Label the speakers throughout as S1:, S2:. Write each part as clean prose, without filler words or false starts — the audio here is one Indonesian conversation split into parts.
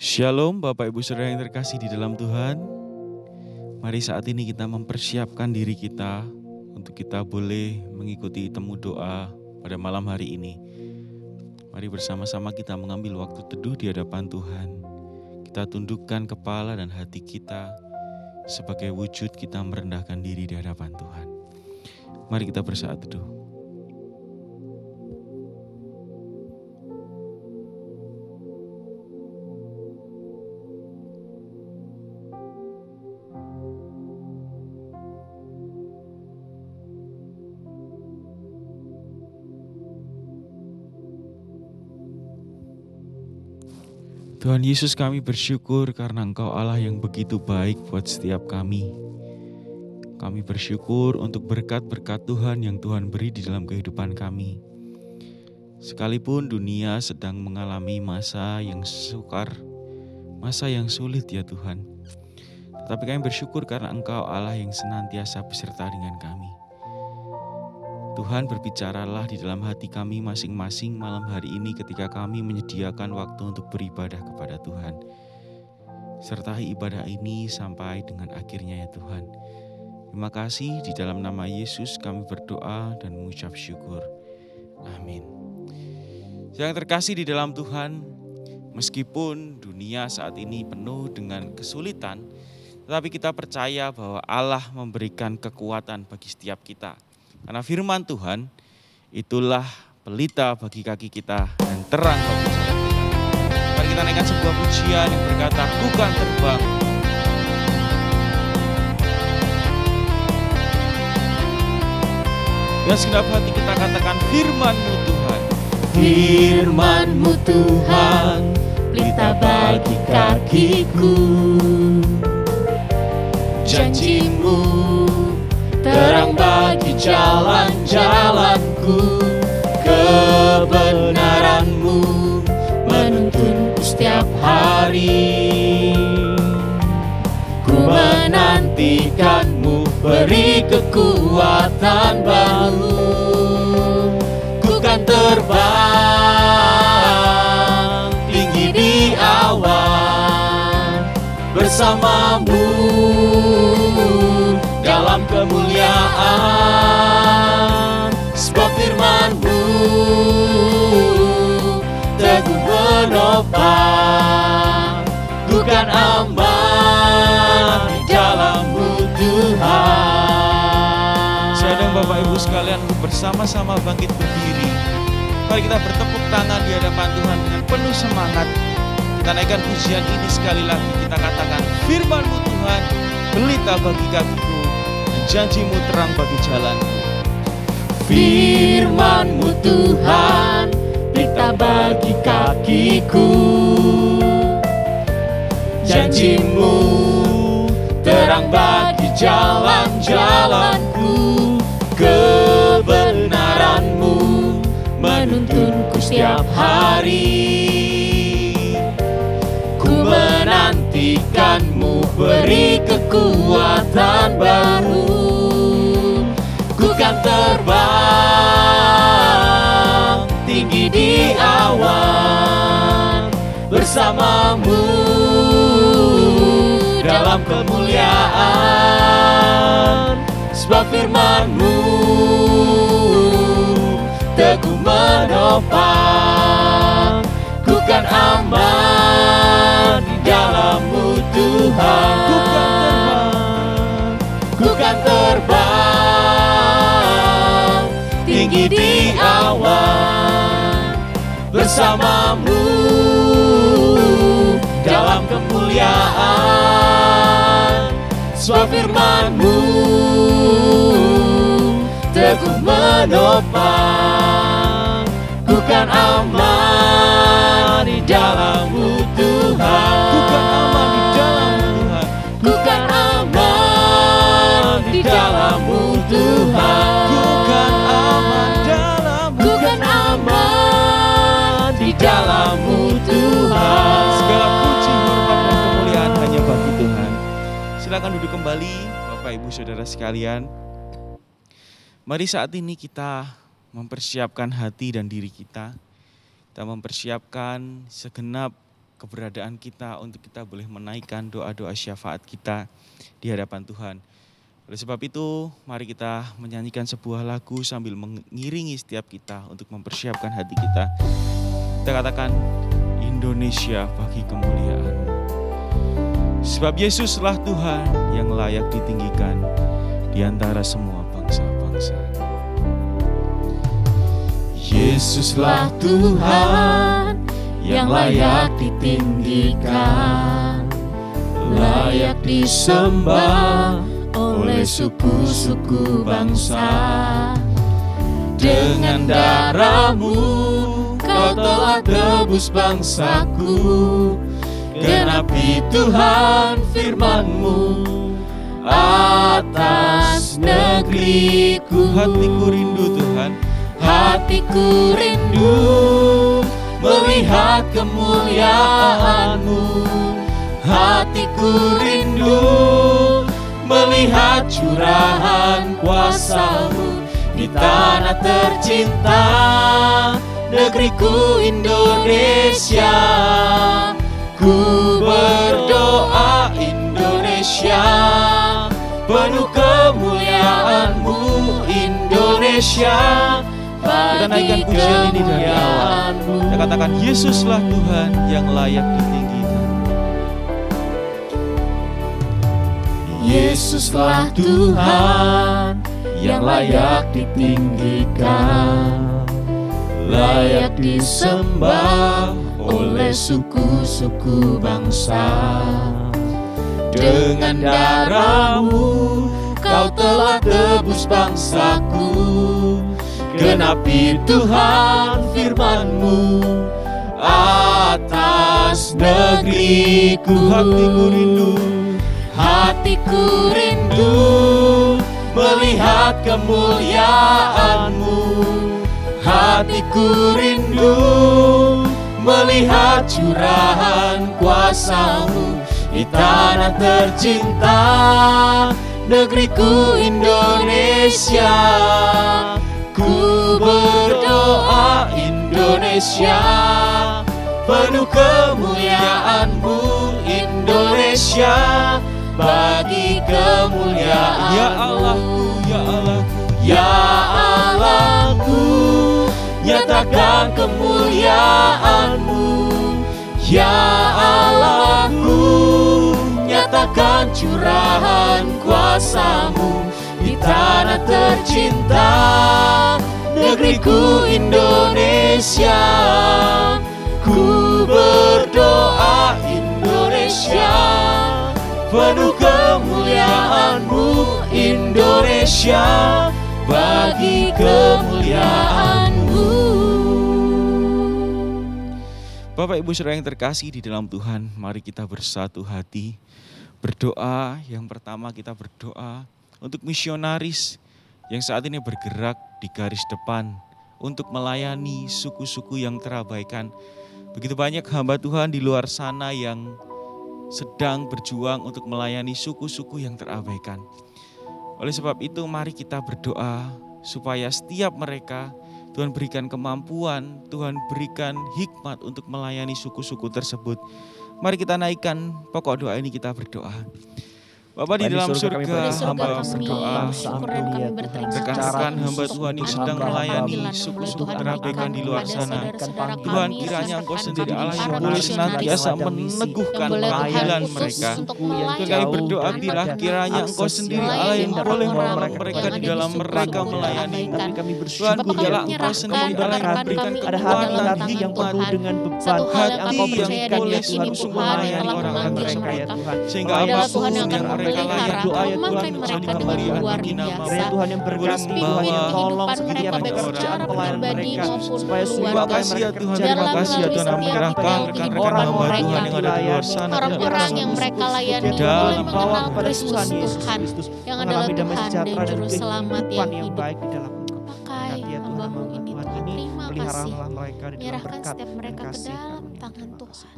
S1: Shalom Bapak Ibu Saudara yang terkasih di dalam Tuhan. Mari saat ini kita mempersiapkan diri kita untuk kita boleh mengikuti temu doa pada malam hari ini. Mari bersama-sama kita mengambil waktu teduh di hadapan Tuhan. Kita tundukkan kepala dan hati kita sebagai wujud kita merendahkan diri di hadapan Tuhan. Mari kita bersaat teduh. Tuhan Yesus, kami bersyukur karena Engkau Allah yang begitu baik buat setiap kami. Kami bersyukur untuk berkat-berkat Tuhan yang Tuhan beri di dalam kehidupan kami. Sekalipun dunia sedang mengalami masa yang sukar, masa yang sulit ya Tuhan. Tetapi kami bersyukur karena Engkau Allah yang senantiasa beserta dengan kami. Tuhan, berbicaralah di dalam hati kami masing-masing malam hari ini ketika kami menyediakan waktu untuk beribadah kepada Tuhan. Sertai ibadah ini sampai dengan akhirnya ya Tuhan. Terima kasih, di dalam nama Yesus kami berdoa dan mengucap syukur. Amin. Yang terkasih di dalam Tuhan, meskipun dunia saat ini penuh dengan kesulitan, tetapi kita percaya bahwa Allah memberikan kekuatan bagi setiap kita. Karena firman Tuhan, itulah pelita bagi kaki kita dan terang bagi jalan kita. Mari kita naikkan sebuah pujian yang berkata, "Ku kan terbang." Dengan segenap hati kita katakan, firman-Mu Tuhan.
S2: Firman-Mu Tuhan, pelita bagi kakiku. Janji-Mu terang bagi jalan-jalanku. Kebenaran-Mu menuntunku setiap hari. Ku menantikan-Mu, beri kekuatan baru. Ku kan terbang tinggi di awan bersama-Mu dalam kemuliaan. Sebab firman-Mu teguh menopang. Ku kan aman di dalam-Mu Tuhan.
S1: Saya dan Bapak Ibu sekalian bersama-sama bangkit berdiri. Mari kita bertepuk tangan di hadapan Tuhan dengan penuh semangat. Kita naikkan pujian ini sekali lagi. Kita katakan, firman-Mu Tuhan, pelita bagi kakiku, dan janji-Mu terang bagi jalanku.
S2: Firman-Mu Tuhan, pelita bagi kakiku. Janji-Mu terang bagi jalan-jalanku. Kebenaran-Mu menuntunku setiap hari. Ku menantikan-Mu, beri kekuatan baru. Ku kan terbang tinggi di awan bersama-Mu dalam kemuliaan. Sebab firman-Mu teguh menopang. Ku kan aman di dalam-Mu Tuhan. Ku kan terbang tinggi di awan bersama-Mu dalam kemuliaan. Sebab firman-Mu teguh menopang. Ku kan aman di dalam-Mu Tuhan. Ku kan aman di dalam-Mu Tuhan. Ku kan aman di dalam-Mu Tuhan.
S1: Segala puji, hormat, dan kemuliaan hanya bagi Tuhan. Silakan duduk kembali, Bapak Ibu Saudara sekalian. Mari saat ini kita mempersiapkan hati dan diri kita. Kita mempersiapkan segenap keberadaan kita untuk kita boleh menaikkan doa-doa syafaat kita di hadapan Tuhan. Oleh sebab itu, mari kita menyanyikan sebuah lagu sambil mengiringi setiap kita untuk mempersiapkan hati kita. Kita katakan, Indonesia bagi kemuliaan. Sebab Yesuslah Tuhan yang layak ditinggikan di antara semua bangsa-bangsa.
S2: Yesuslah Tuhan yang layak ditinggikan, layak disembah oleh suku-suku bangsa. Dengan darah-Mu Kau telah tebus bangsaku, genapi Tuhan firman-Mu atas negeriku.
S1: Hatiku rindu Tuhan,
S2: hatiku rindu melihat kemuliaan-Mu. Hatiku rindu melihat curahan kuasa-Mu di tanah tercinta, negeriku Indonesia. Ku berdoa Indonesia, penuh kemuliaan-Mu Indonesia.
S1: kita naikkan pujian ini dari awal. Kita katakan, Yesuslah Tuhan yang layak ditinggikan.
S2: Yesuslah Tuhan yang layak ditinggikan, layak disembah oleh suku-suku bangsa. Dengan darah-Mu Kau telah tebus bangsaku, genapi Tuhan firman-Mu atas negeriku.
S1: Hatiku rindu,
S2: hatiku rindu melihat kemuliaan-Mu. Hatiku rindu melihat curahan kuasa-Mu di tanah tercinta, negeriku Indonesia. Ku berdoa Indonesia, penuh kemuliaan-Mu Indonesia, bagi kemuliaan-Mu.
S1: ya Allahku, ya Allahku,
S2: ya Allahku, nyatakan kemuliaan-Mu. Ya Allahku, nyatakan curahan kuasa-Mu di tanah tercinta, negeriku Indonesia. Ku berdoa Indonesia, penuh kemuliaan-Mu Indonesia, bagi kemuliaan-Mu.
S1: Bapak Ibu Saudara yang terkasih di dalam Tuhan, mari kita bersatu hati berdoa. Yang pertama, kita berdoa untuk misionaris yang saat ini bergerak di garis depan untuk melayani suku-suku yang terabaikan. Begitu banyak hamba Tuhan di luar sana yang sedang berjuang untuk melayani suku-suku yang terabaikan. Oleh sebab itu, mari kita berdoa supaya setiap mereka Tuhan berikan kemampuan, Tuhan berikan hikmat untuk melayani suku-suku tersebut. Mari kita naikkan pokok doa ini, kita berdoa. Bapa di dalam surga, hamba berdoa, rekan-rekan hamba Tuhan yang sedang melayani suku-suku terabaikan di luar sana. Tuhan, kiranya Engkau sendiri Allah yang boleh senantiasa meneguhkan panggilan mereka. Tuhan, kami berdoa, bila kiranya Engkau sendiri Allah yang boleh menolong mereka di dalam mereka melayani. Tuhan, biarlah Engkau sendiri Allah yang memberikan kekuatan, hikmat, hati yang boleh sungguh-sungguh melayani orang-orang tersebut. Sehingga apapun yang mereka layak, doa ya Tuhan menjadi kemuliaan bagi nama
S3: Tuhan yang berkasih, Tuhan yang tolong setiap pekerjaan pelayanan mereka, supaya
S1: terima kasih ya Tuhan, terima kasih ya Tuhan, mengerahkan rekan-rekan hamba Tuhan yang ada di luar sana,
S4: orang-orang yang mereka layani boleh mengenal Kristus Tuhan yang adalah Tuhan dan Juru Selamat yang hidup. Pakai hamba-Mu ini Tuhan, terima kasih, menyerahkan setiap mereka ke dalam tangan Tuhan.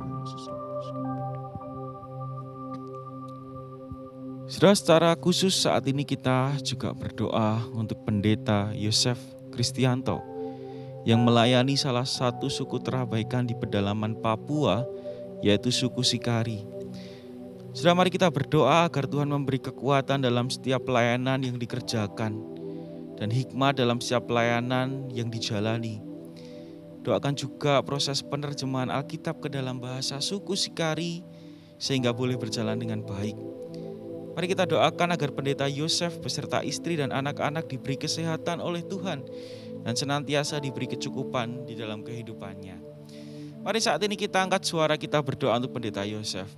S1: Saudara, secara khusus saat ini kita juga berdoa untuk Pendeta Yosef Kristianto yang melayani salah satu suku terabaikan di pedalaman Papua yaitu suku Sikari. Saudara, mari kita berdoa agar Tuhan memberi kekuatan dalam setiap pelayanan yang dikerjakan dan hikmat dalam setiap pelayanan yang dijalani. Doakan juga proses penerjemahan Alkitab ke dalam bahasa suku Sikari sehingga boleh berjalan dengan baik. Mari kita doakan agar pendeta Yosef beserta istri dan anak-anak diberi kesehatan oleh Tuhan dan senantiasa diberi kecukupan di dalam kehidupannya. Mari saat ini kita angkat suara kita berdoa untuk pendeta Yosef.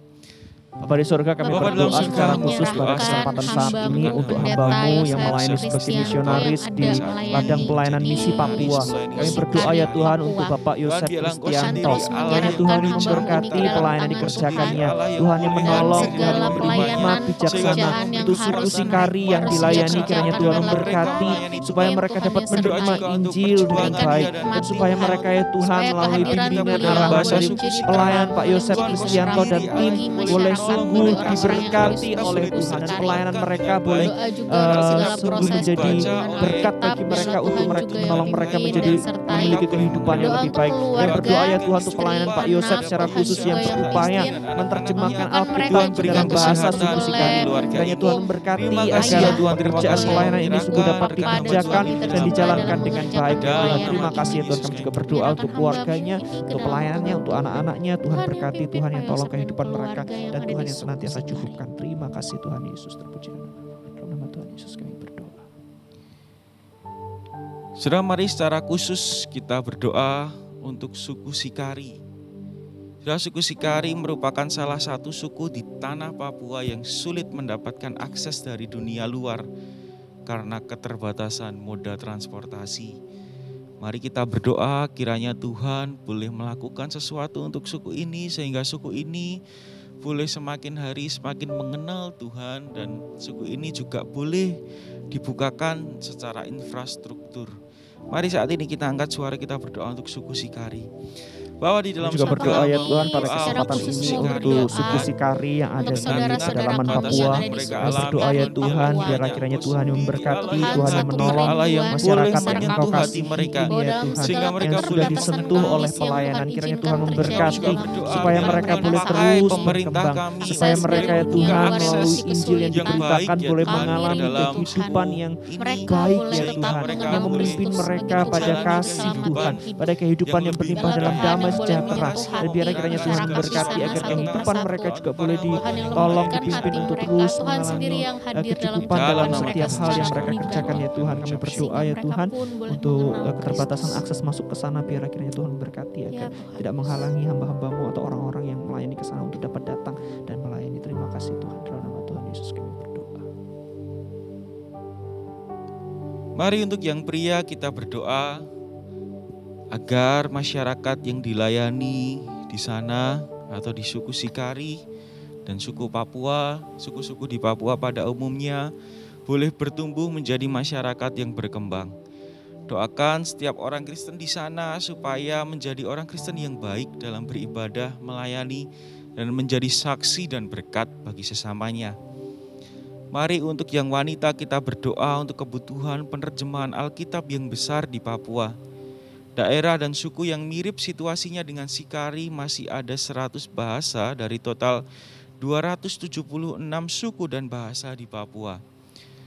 S3: Bapa di surga, kami berdoa secara khusus pada kesempatan saat ini untuk hamba-Mu yang melayani sebagai misionaris di ladang pelayanan misi Papua. Kami berdoa ya Tuhan untuk Bapak Yosef Kristianto. Kiranya Tuhan yang memberkati pelayanan dikerjakannya. Tuhan yang menolong, Tuhan yang memberi hikmat bijaksana untuk suku Sikari yang dilayani. Kiranya Tuhan memberkati supaya mereka dapat menerima Injil dengan baik. Dan supaya mereka ya Tuhan melalui bimbingan arahan dari pelayan Pak Yosef Kristianto dan tim boleh sungguh diberkati oleh Tuhan, dan pelayanan mereka boleh sungguh menjadi berkat bagi mereka untuk menolong mereka menjadi memiliki kehidupan yang lebih baik. Dan berdoa ya Tuhan untuk pelayanan Pak Yosef secara khusus yang berupaya menerjemahkan Alkitab ke dalam bahasa suku Sikari. Kiranya Tuhan memberkati agar pekerjaan pelayanan ini sungguh dapat dikerjakan dan dijalankan dengan baik. Tuhan, terima kasih ya Tuhan, kami juga berdoa untuk keluarganya, untuk pelayanannya, untuk anak-anaknya. Tuhan berkati, Tuhan yang tolong kehidupan mereka, dan Tuhan yang senantiasa cukupkan. Terima kasih Tuhan Yesus, terpuji dalam nama Tuhan Yesus kami berdoa.
S1: Saudara, mari secara khusus kita berdoa untuk suku Sikari. Saudara, suku Sikari merupakan salah satu suku di tanah Papua yang sulit mendapatkan akses dari dunia luar karena keterbatasan moda transportasi. Mari kita berdoa kiranya Tuhan boleh melakukan sesuatu untuk suku ini sehingga suku ini boleh semakin hari semakin mengenal Tuhan, dan suku ini juga boleh dibukakan secara infrastruktur. Mari saat ini kita angkat suara kita berdoa untuk suku Sikari. Bahwa di dalam
S3: juga berdoa ya Tuhan pada kesempatan ini untuk suku Sikari yang ada di pedalaman Papua. Berdoa ya Tuhan, biarlah kiranya Tuhan yang memberkati, Tuhan yang menolong masyarakat yang Engkau kasih mereka ini ya Tuhan, yang sudah disentuh oleh pelayanan. Kiranya Tuhan memberkati supaya mereka boleh terus berkembang, supaya mereka ya Tuhan melalui Injil yang diberitakan boleh mengalami kehidupan yang baik ya Tuhan, yang memimpin mereka pada kasih Tuhan, pada kehidupan yang berlimpah dalam damai sejahtera. Dan biarlah kiranya Tuhan memberkati agar kehidupan mereka juga boleh ditolong, dipimpin untuk terus mengalami kecukupan dalam setiap hal yang mereka kerjakan ya Tuhan. Kami berdoa ya Tuhan untuk keterbatasan akses masuk ke sana, biarlah kiranya Tuhan memberkati agar tidak menghalangi hamba-hamba-Mu atau orang-orang yang melayani ke sana untuk dapat datang dan melayani. Terima kasih Tuhan, dalam nama Tuhan Yesus kami berdoa.
S1: Mari untuk yang pria kita berdoa agar masyarakat yang dilayani di sana atau di suku Sikari dan suku Papua, suku-suku di Papua pada umumnya boleh bertumbuh menjadi masyarakat yang berkembang. Doakan setiap orang Kristen di sana supaya menjadi orang Kristen yang baik dalam beribadah, melayani, dan menjadi saksi dan berkat bagi sesamanya. Mari untuk yang wanita kita berdoa untuk kebutuhan penerjemahan Alkitab yang besar di Papua. Daerah dan suku yang mirip situasinya dengan Sikari masih ada 100 bahasa dari total 276 suku dan bahasa di Papua.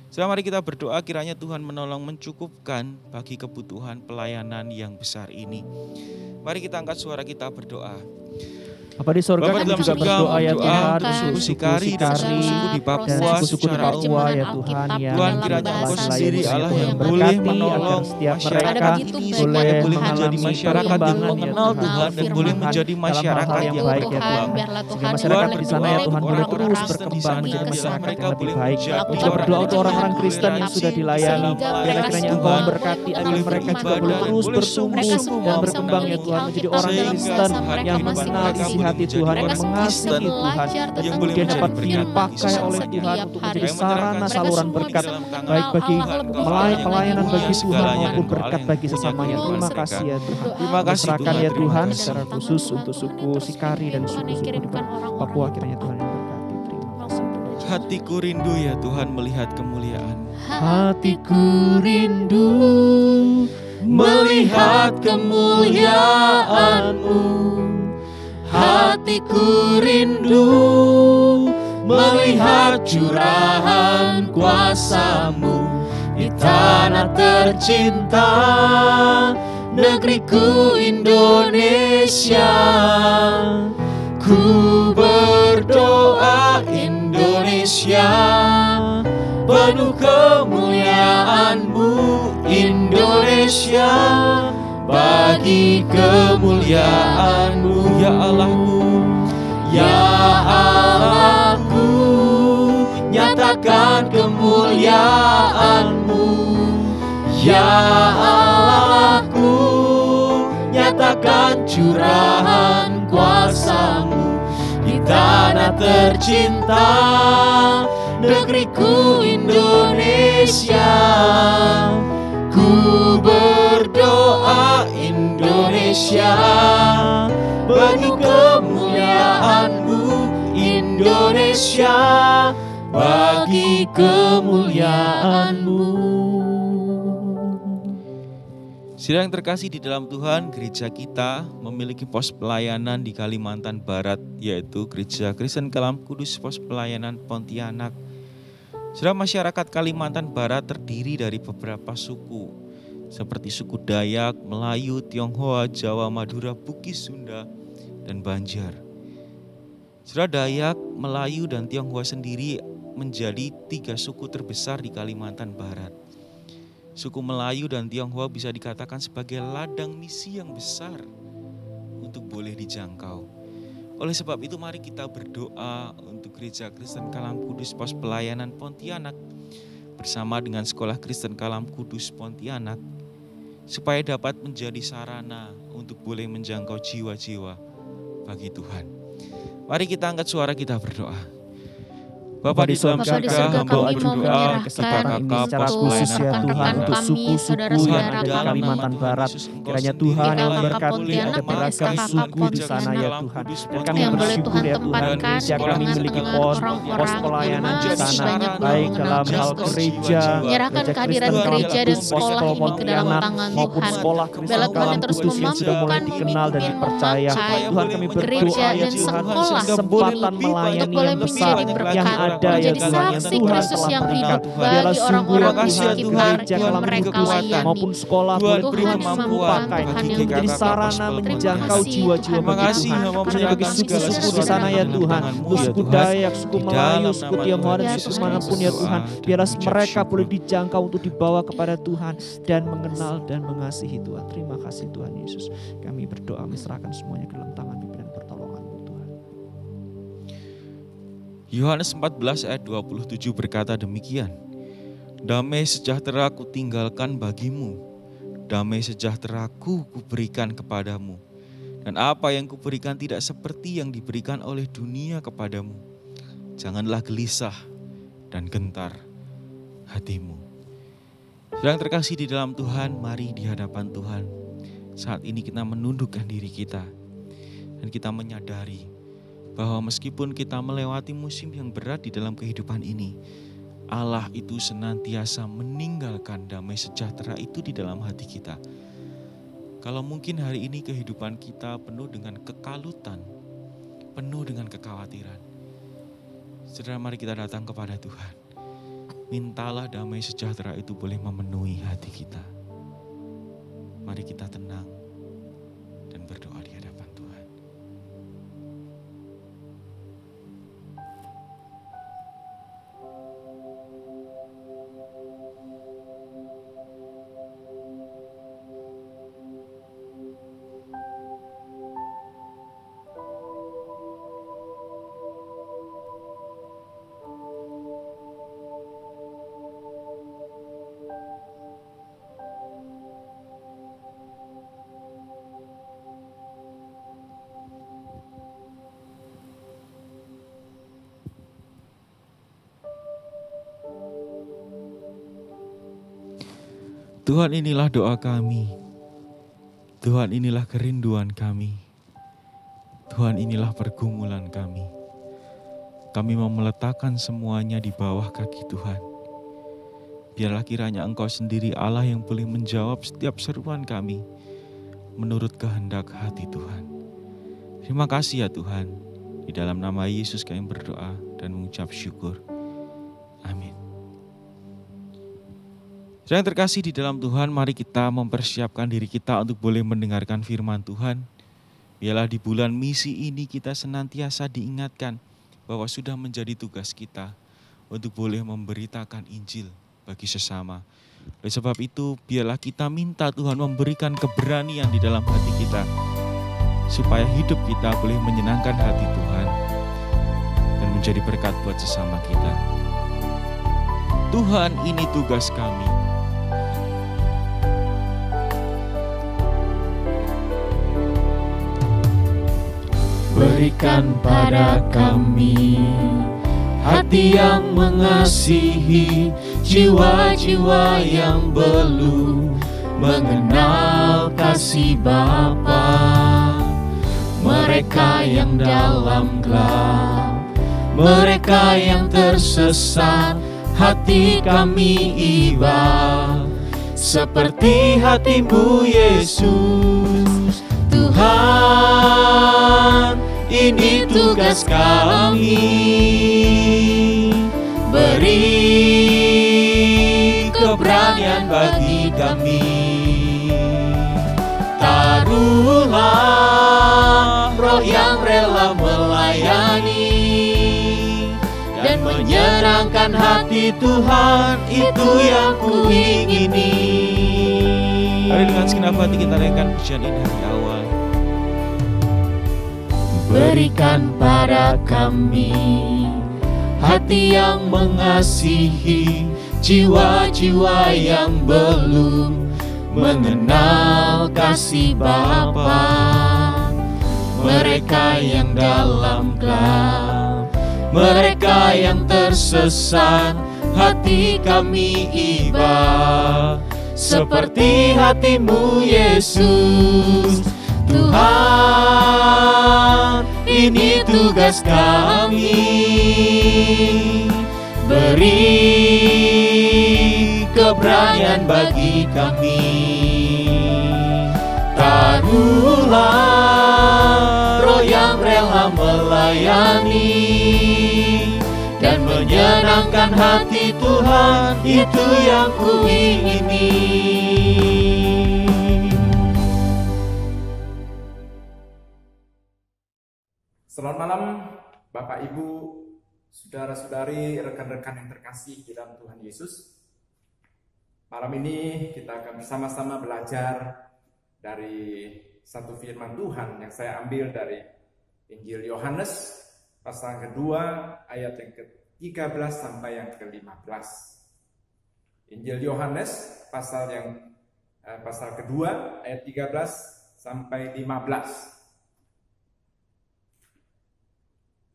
S1: Sekarang mari kita berdoa kiranya Tuhan menolong mencukupkan bagi kebutuhan pelayanan yang besar ini. Mari kita angkat suara kita berdoa.
S3: Bapa di surga, kami juga berdoa ya Tuhan untuk
S1: suku Sikari dan suku di Papua,
S3: suku di Papua ya Tuhan, yang
S1: Tuhan kiranya Engkau sendiri Allah yang boleh menolong masyarakat ini boleh menjadi masyarakat yang mengenal Tuhan dan boleh menjadi masyarakat yang
S3: baik ya Tuhan. Sehingga masyarakat di sana ya Tuhan boleh terus berkembang menjadi masyarakat yang lebih baik. Kami juga berdoa untuk orang-orang Kristen yang sudah dilayani, biarlah kiranya Engkau memberkati agar mereka juga boleh terus bertumbuh dan berkembang ya Tuhan, menjadi orang Kristen yang mengenal isi hati Tuhan, yang mengasihi Tuhan, yang kemudian dapat dipakai oleh Tuhan untuk menjadi sarana saluran berkat baik bagi pelayanan bagi Tuhan maupun berkat bagi sesamanya. Terima kasih ya Tuhan.
S1: Terima kasih
S3: Serahkan ya Tuhan secara khusus untuk suku Sikari dan suku-suku di Papua, kiranya Tuhan yang berkati. Terima kasih.
S1: Hatiku rindu ya Tuhan melihat kemuliaan.
S2: Hatiku rindu melihat kemuliaan-Mu. hatiku rindu melihat curahan kuasa-Mu di tanah tercinta, negeriku Indonesia. Ku berdoa Indonesia, penuh kemuliaan-Mu Indonesia, bagi kemuliaan-Mu ya Allahku. Ya Allahku, nyatakan kemuliaan-Mu. Ya Allahku, nyatakan curahan kuasa-Mu di tanah tercinta, negeriku Indonesia. Ku berdoa Indonesia, bagi kemuliaan-Mu Indonesia, bagi kemuliaan-Mu.
S1: Saudara yang terkasih di dalam Tuhan, gereja kita memiliki pos pelayanan di Kalimantan Barat, yaitu Gereja Kristen Kalam Kudus Pos Pelayanan Pontianak. Saudara, masyarakat Kalimantan Barat terdiri dari beberapa suku, seperti suku Dayak, Melayu, Tionghoa, Jawa, Madura, Bugis, Sunda, dan Banjar. Saudara, Dayak, Melayu, dan Tionghoa sendiri menjadi 3 suku terbesar di Kalimantan Barat. Suku Melayu dan Tionghoa bisa dikatakan sebagai ladang misi yang besar untuk boleh dijangkau. Oleh sebab itu mari kita berdoa untuk Gereja Kristen Kalam Kudus Pos Pelayanan Pontianak bersama dengan Sekolah Kristen Kalam Kudus Pontianak, supaya dapat menjadi sarana untuk boleh menjangkau jiwa-jiwa bagi Tuhan. Mari kita angkat suara, kita berdoa. Bapa di dalam surga,
S4: kami mau menyerahkan
S3: kesempatan ini secara khusus ya Tuhan untuk suku-suku yang ada di Kalimantan Barat. Kiranya Tuhan yang memberkati, ada beragam suku di sana ya Tuhan. Dan kami bersyukur ya Tuhan, gereja kami memiliki pos pelayanan di sana, baik dalam hal gereja,
S4: menyerahkan kehadiran gereja dan sekolah ini ke dalam tangan
S3: maupun
S4: Tuhan.
S3: sekolah
S4: Bela Tuhan terus
S3: yang sudah mulai dikenal dan dipercaya. Tuhan, kami berdoa ya Tuhan, kesempatan melayani yang besar yang ada ya Tuhan, yang Tuhan telah berikan. Biarlah sungguh ya Tuhan, gereja kami kekuatan maupun sekolah boleh Tuhan mampu pakai untuk menjadi sarana menjangkau jiwa-jiwa bagi Tuhan. Khususnya bagi suku-suku di sana ya Tuhan, suku Dayak, suku Melayu, suku Tionghoa, dan suku manapun ya Tuhan. Biarlah mereka boleh dijangkau untuk dibawa kepada Tuhan dan mengenal dan mengasihi Tuhan. Terima kasih Tuhan Yesus. Kami berdoa menyerahkan semuanya ke dalam tangan pimpinan pertolongan-Mu Tuhan.
S1: Yohanes 14 ayat 27 berkata demikian, damai sejahtera ku tinggalkan bagimu, damai sejahtera ku berikan kepadamu, dan apa yang kuberikan tidak seperti yang diberikan oleh dunia kepadamu. Janganlah gelisah dan gentar hatimu. Yang terkasih di dalam Tuhan, mari di hadapan Tuhan. Saat ini kita menundukkan diri kita, dan kita menyadari bahwa meskipun kita melewati musim yang berat di dalam kehidupan ini, Allah itu senantiasa meninggalkan damai sejahtera itu di dalam hati kita. Kalau mungkin hari ini kehidupan kita penuh dengan kekalutan, penuh dengan kekhawatiran, saudara, mari kita datang kepada Tuhan. Mintalah damai sejahtera itu boleh memenuhi hati kita. Mari kita tenang dan berdoa di hadapan Tuhan. Tuhan, inilah doa kami. Tuhan, inilah kerinduan kami. Tuhan, inilah pergumulan kami. Kami mau meletakkan semuanya di bawah kaki Tuhan. Biarlah kiranya Engkau sendiri Allah yang boleh menjawab setiap seruan kami menurut kehendak hati Tuhan. Terima kasih ya Tuhan. Di dalam nama Yesus kami berdoa dan mengucap syukur. Amin. Yang terkasih di dalam Tuhan, mari kita mempersiapkan diri kita untuk boleh mendengarkan firman Tuhan. Biarlah di bulan misi ini kita senantiasa diingatkan bahwa sudah menjadi tugas kita untuk boleh memberitakan Injil bagi sesama. Oleh sebab itu, biarlah kita minta Tuhan memberikan keberanian di dalam hati kita, supaya hidup kita boleh menyenangkan hati Tuhan dan menjadi berkat buat sesama kita. Tuhan, ini tugas kami.
S2: Berikan pada kami hati yang mengasihi jiwa-jiwa yang belum mengenal kasih Bapa. Mereka yang dalam gelap, mereka yang tersesat, hati kami iba seperti hati-Mu Yesus. Tuhan, ini tugas kami. Beri keberanian bagi kami. Taruhlah roh yang rela melayani dan menyenangkan hati Tuhan, itu yang kuingini.
S1: Mari dengan segenap hati kita naikkan pujian ini dari awal.
S2: Berikan pada kami hati yang mengasihi jiwa-jiwa yang belum mengenal kasih Bapa. Mereka yang dalam gelap, mereka yang tersesat, hati kami iba seperti hati-Mu Yesus. Tuhan, ini tugas kami. Beri keberanian bagi kami. Taruhlah roh yang rela melayani dan menyenangkan hati Tuhan, itu yang kuingini.
S5: Selamat malam Bapak Ibu, saudara-saudari, rekan-rekan yang terkasih di dalam Tuhan Yesus. Malam ini kita akan bersama-sama belajar dari satu firman Tuhan yang saya ambil dari Injil Yohanes pasal kedua ayat yang ke-13 sampai yang ke-15. Injil Yohanes pasal kedua ayat 13 sampai 15.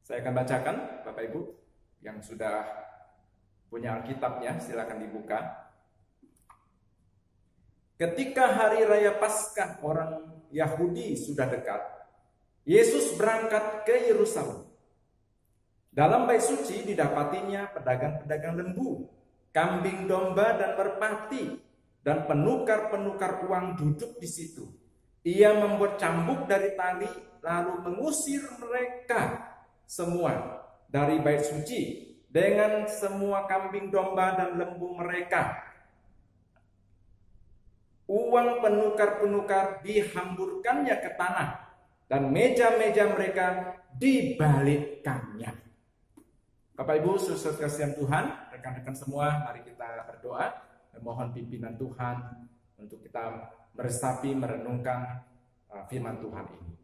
S5: Saya akan bacakan, Bapak Ibu yang sudah punya Alkitabnya, silakan dibuka. Ketika hari raya Paskah orang Yahudi sudah dekat, Yesus berangkat ke Yerusalem. Dalam bait suci didapatinya pedagang-pedagang lembu, kambing domba dan merpati, dan penukar-penukar uang duduk di situ. Ia membuat cambuk dari tali lalu mengusir mereka semua dari bait suci dengan semua kambing domba dan lembu mereka. Uang penukar-penukar dihamburkannya ke tanah dan meja-meja mereka dibalikkannya. Bapak Ibu, saudara kasihan Tuhan, rekan-rekan semua, mari kita berdoa memohon pimpinan Tuhan untuk kita meresapi, merenungkan firman Tuhan ini.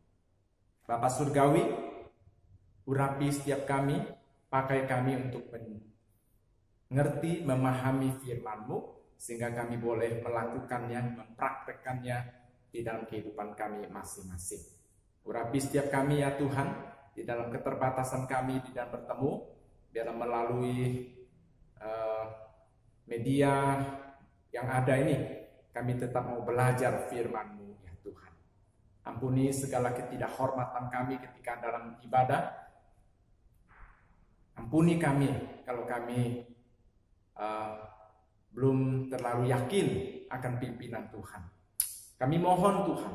S5: Bapa Surgawi, urapi setiap kami, pakai kami untuk mengerti, memahami firman-Mu, sehingga kami boleh melakukannya, mempraktekkannya di dalam kehidupan kami masing-masing. Urapi setiap kami ya Tuhan, di dalam keterbatasan kami di dalam bertemu, biarlah melalui media yang ada ini, kami tetap mau belajar firman-Mu ya Tuhan. Ampuni segala ketidakhormatan kami ketika dalam ibadah. Ampuni kami kalau kami belum terlalu yakin akan pimpinan Tuhan. Kami mohon Tuhan,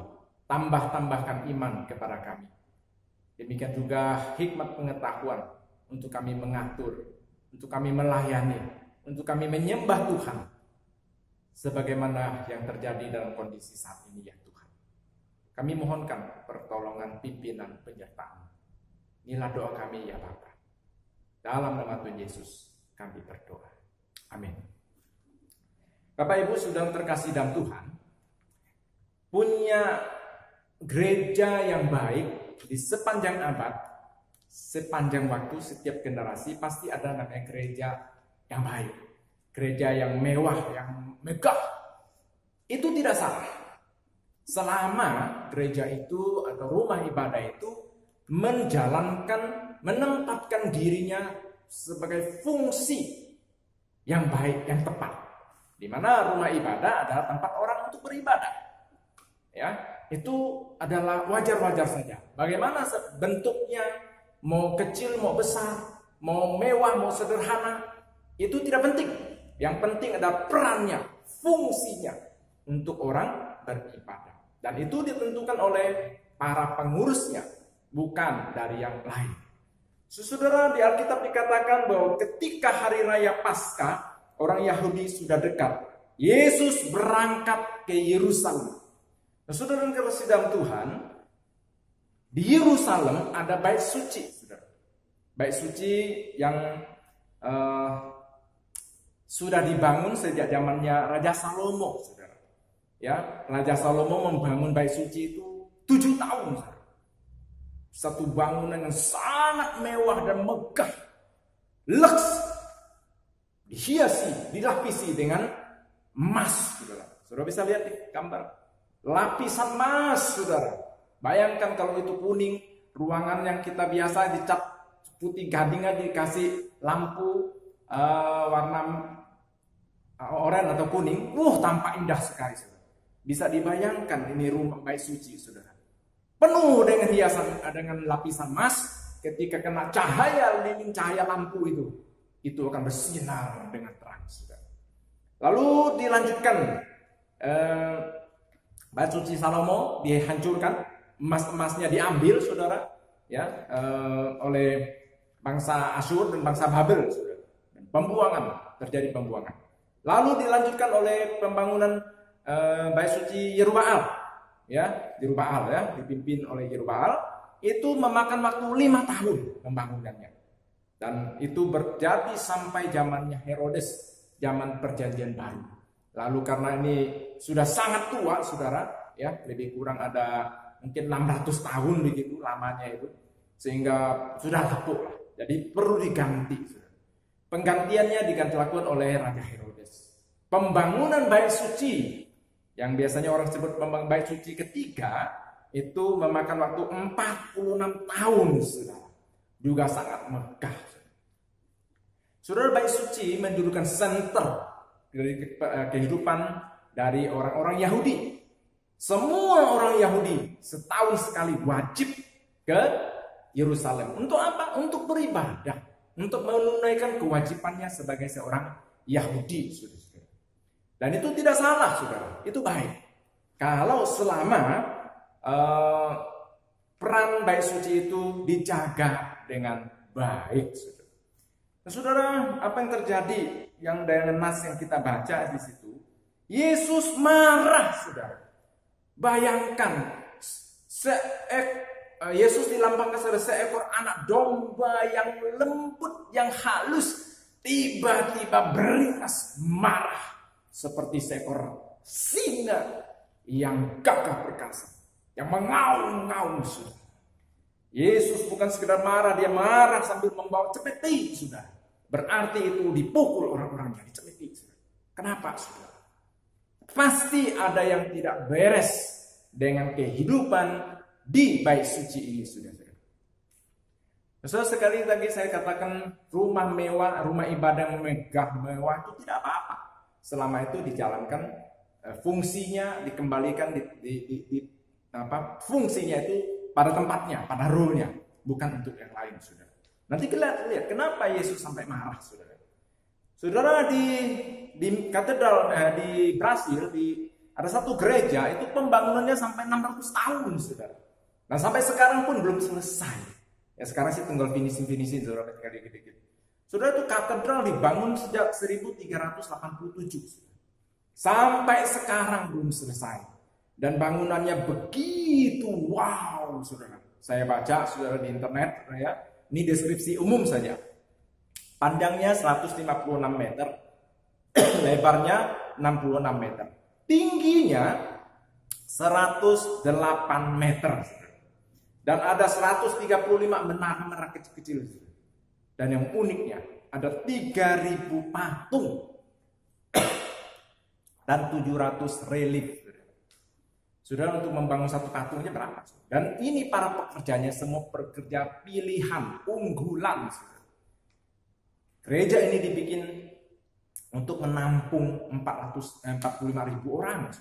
S5: tambahkan iman kepada kami. Demikian juga hikmat pengetahuan untuk kami mengatur, untuk kami melayani, untuk kami menyembah Tuhan sebagaimana yang terjadi dalam kondisi saat ini ya Tuhan. Kami mohonkan pertolongan pimpinan penyertaan. Inilah doa kami ya Bapa. Dalam nama Tuhan Yesus kami berdoa. Amin. Bapak Ibu saudara terkasih dalam Tuhan, punya gereja yang baik di sepanjang abad, sepanjang waktu, setiap generasi pasti ada namanya gereja yang baik, gereja yang mewah, yang megah. Itu tidak salah selama gereja itu atau rumah ibadah itu menempatkan dirinya sebagai fungsi yang baik, yang tepat, di mana rumah ibadah adalah tempat orang untuk beribadah. Ya, itu adalah wajar-wajar saja. Bagaimana bentuknya, mau kecil, mau besar, mau mewah, mau sederhana, itu tidak penting. Yang penting adalah perannya, fungsinya untuk orang beribadah. Dan itu ditentukan oleh para pengurusnya, bukan dari yang lain. Saudara, di Alkitab dikatakan bahwa ketika hari raya Paskah, orang Yahudi sudah dekat, Yesus berangkat ke Yerusalem. Nah, saudara yang kasih dalam Tuhan, di Yerusalem ada bait suci, saudara. Bait suci yang sudah dibangun sejak zamannya Raja Salomo, saudara. Ya, Raja Salomo membangun bait suci itu 7 tahun, saudara. Satu bangunan yang sangat mewah dan megah, lux, dihiasi, dilapisi dengan emas, saudara. Saudara bisa lihat di gambar. Lapisan emas, saudara. Bayangkan kalau itu kuning, ruangan yang kita biasa dicat putih gadingnya dikasih lampu warna oranye atau kuning, tampak indah sekali, saudara. Bisa dibayangkan ini rumah bait suci, saudara. Penuh dengan hiasan, dengan lapisan emas. Ketika kena cahaya, lilin cahaya lampu itu akan bersinar dengan terang, saudara. Lalu dilanjutkan. Bait suci Salomo dihancurkan, emas-emasnya diambil, saudara, ya, oleh bangsa Asyur dan bangsa Babel, saudara. Dan terjadi pembuangan. Lalu dilanjutkan oleh pembangunan bait suci Yerubaal, ya, dipimpin oleh Yerubaal. Itu memakan waktu 5 tahun pembangunannya, dan itu berjadi sampai zamannya Herodes, zaman Perjanjian Baru. Lalu karena ini sudah sangat tua, saudara, ya, lebih kurang ada mungkin 600 tahun begitu lamanya itu, sehingga sudah lapuk lah. Jadi perlu diganti, saudara. Penggantiannya dilakukan oleh Raja Herodes. Pembangunan bait suci yang biasanya orang sebut pembangunan bait suci ketiga itu memakan waktu 46 tahun, saudara. Juga sangat megah. Saudara, bait suci mendudukan center dari kehidupan dari orang-orang Yahudi. Semua orang Yahudi setahun sekali wajib ke Yerusalem. Untuk apa? Untuk beribadah, untuk menunaikan kewajibannya sebagai seorang Yahudi, saudara. Dan itu tidak salah, saudara. Itu baik. Kalau selama peran bait suci itu dijaga dengan baik, saudara. Nah, saudara, apa yang terjadi yang dengan nas yang kita baca di situ? Yesus marah, saudara. Bayangkan, Yesus dilambangkan sebagai seekor anak domba yang lembut, yang halus, tiba-tiba beringas marah seperti seekor singa yang gagah perkasa, yang mengaum-ngaum, saudara. Yesus bukan sekedar marah, dia marah sambil membawa cemeti, saudara. Berarti itu dipukul orang-orangnya, dicemeti, saudara. Kenapa, saudara? Pasti ada yang tidak beres dengan kehidupan di bait suci ini, saudara. Saudara, sekali lagi saya katakan, rumah mewah, rumah ibadah megah mewah itu tidak apa-apa selama itu dijalankan fungsinya, dikembalikan fungsinya itu pada tempatnya, pada role-nya, bukan untuk yang lain, saudara. Nanti kita lihat kenapa Yesus sampai marah, saudara. Saudara, di katedral di Brasil ada satu gereja itu pembangunannya sampai 600 tahun, saudara. Nah sampai sekarang pun belum selesai. Ya sekarang sih tinggal finishing saudara, dikit-dikit. Saudara, itu katedral dibangun sejak 1387. Sampai sekarang belum selesai. Dan bangunannya begitu wow, saudara. Saya baca, saudara, di internet, ya. Ini deskripsi umum saja. Panjangnya 156 meter, lebarnya 66 meter. Tingginya 108 meter. Dan ada 135 menara-menara kecil-kecil. Dan yang uniknya, ada 3.000 patung dan 700 relief. Saudara, untuk membangun satu patungnya berapa? Dan ini para pekerjanya semua pekerja pilihan, unggulan. Gereja ini dibikin untuk menampung 45.000 orang.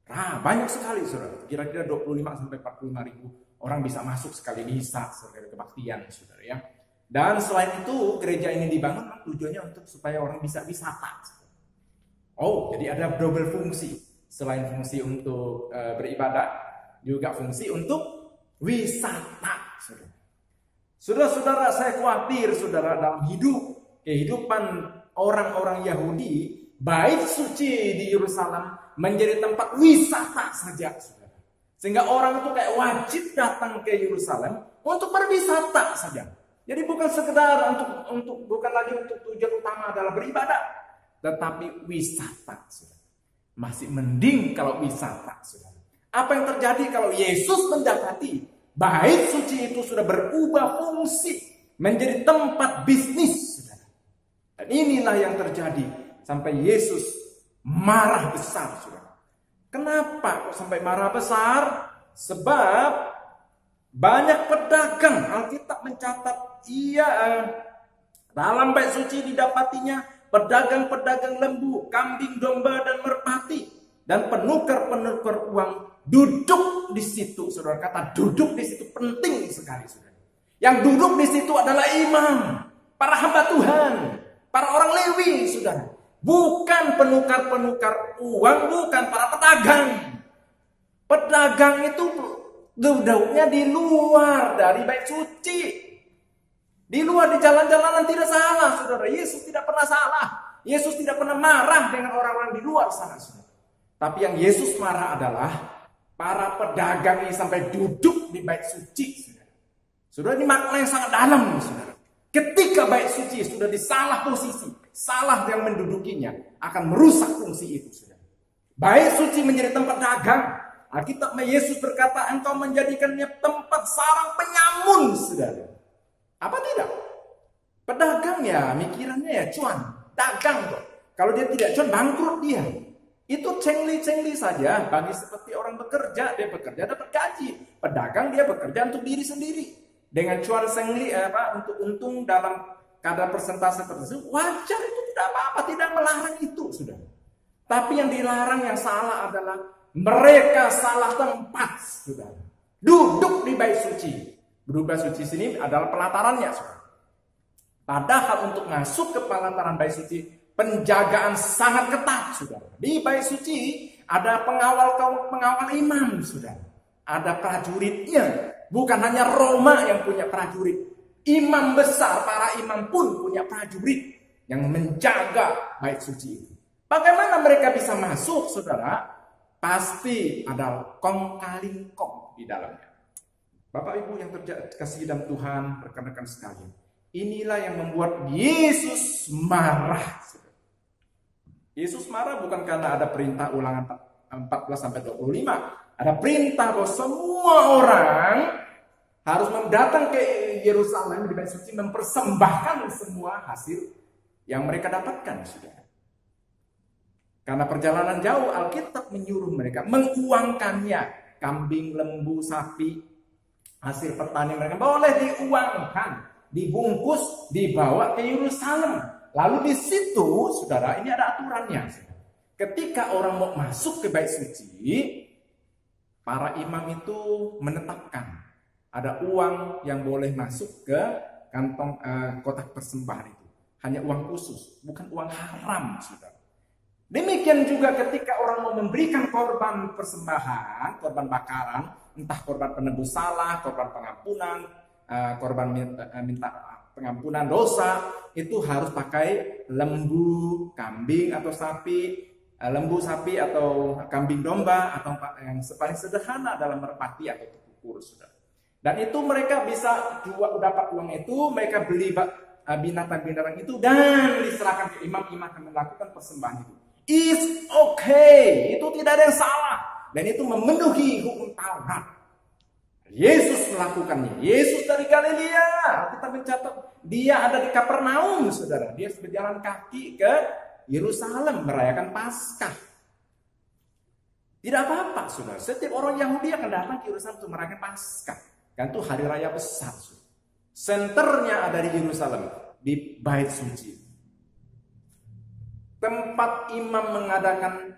S5: Nah, banyak sekali, saudara. Kira-kira 25 sampai 45.000 orang bisa masuk sekali misa, saudara, kebaktian, saudara, ya. Dan selain itu, gereja ini dibangun tujuannya untuk supaya orang bisa wisata. Oh, jadi ada double fungsi. Selain fungsi untuk beribadah, juga fungsi untuk wisata. Saudara-saudara, saya khawatir, saudara, dalam kehidupan orang-orang Yahudi, bait suci di Yerusalem menjadi tempat wisata saja, saudara. Sehingga orang itu kayak wajib datang ke Yerusalem untuk berwisata saja. Jadi bukan sekedar bukan lagi untuk tujuan utama adalah beribadah, tetapi wisata, saudara. Masih mending kalau wisata, saudara. Apa yang terjadi kalau Yesus mendapati bait suci itu sudah berubah fungsi menjadi tempat bisnis, saudara. Dan inilah yang terjadi sampai Yesus marah besar, saudara. Kenapa kok sampai marah besar? Sebab banyak pedagang, Alkitab mencatat, dalam bait suci didapatinya pedagang-pedagang lembu, kambing, domba, dan merpati, dan penukar-penukar uang duduk di situ, saudara. Kata duduk di situ penting sekali, saudara. Yang duduk di situ adalah imam, para hamba Tuhan, para orang Lewi, saudara. Bukan penukar-penukar uang, bukan para pedagang. Pedagang itu duduknya di luar dari bait suci. Di luar, di jalan-jalanan tidak salah, saudara. Yesus tidak pernah salah. Yesus tidak pernah marah dengan orang-orang di luar sana, saudara. Tapi yang Yesus marah adalah para pedagang ini sampai duduk di bait suci, saudara. Saudara, ini makna yang sangat dalam, saudara. Ketika bait suci sudah di salah posisi, salah yang mendudukinya, akan merusak fungsi itu, saudara. Bait suci menjadi tempat dagang. Alkitab Yesus berkata, engkau menjadikannya tempat sarang penyamun, saudara. Apa tidak? Pedagang ya mikirannya ya cuan, dagang kok. Kalau dia tidak cuan, bangkrut dia. Itu cengli-cengli saja bagi seperti orang bekerja, dia bekerja dapat gaji. Pedagang dia bekerja untuk diri sendiri. Dengan cuan cengli untuk untung dalam kadar persentase tertentu, wajar, itu tidak apa-apa, tidak melarang itu, sudah. Tapi yang dilarang, yang salah adalah mereka salah tempat, sudah. Duduk di bait suci. Berubah suci sini adalah pelatarannya. Padahal untuk masuk ke pelataran bait suci, penjagaan sangat ketat, saudara. Di bait suci ada pengawal imam, saudara. Ada prajuritnya. Bukan hanya Roma yang punya prajurit. Imam besar, para imam pun punya prajurit yang menjaga bait suci itu. Bagaimana mereka bisa masuk, saudara? Pasti ada kong kaling kong di dalamnya. Bapak Ibu yang terkasih dalam Tuhan, rekan-rekan sekalian, inilah yang membuat Yesus marah. Yesus marah bukan karena ada perintah Ulangan 14-25. Ada perintah bahwa semua orang harus datang ke Yerusalem di bait suci mempersembahkan semua hasil yang mereka dapatkan, saudara. Karena perjalanan jauh, Alkitab menyuruh mereka menguangkannya, kambing, lembu, sapi. Hasil pertanian mereka boleh diuangkan, dibungkus, dibawa ke Yerusalem. Lalu di situ, saudara, ini ada aturannya. Ketika orang mau masuk ke bait suci, para imam itu menetapkan ada uang yang boleh masuk ke kantong kotak persembahan itu. Hanya uang khusus, bukan uang haram, saudara. Demikian juga ketika orang mau memberikan korban persembahan, korban bakaran, entah korban penebus salah, korban pengampunan, korban minta pengampunan dosa, itu harus pakai lembu, kambing atau sapi, lembu sapi atau kambing domba, atau yang paling sederhana dalam merpati atau kukur, saudara. Dan itu mereka bisa dapat uang itu, mereka beli binatang-binatang itu dan diserahkan ke imam-imam yang melakukan persembahan itu. It's okay, itu tidak ada yang salah, dan itu memenuhi hukum Taurat. Yesus melakukannya. Yesus dari Galilea, kita mencatat dia ada di Kapernaum, saudara. Dia berjalan kaki ke Yerusalem merayakan Paskah. Tidak apa-apa, saudara. Setiap orang Yahudi akan datang ke Yerusalem untuk merayakan Paskah. Kan itu hari raya besar. Senternya ada di Yerusalem, di Bait Suci. Tempat imam mengadakan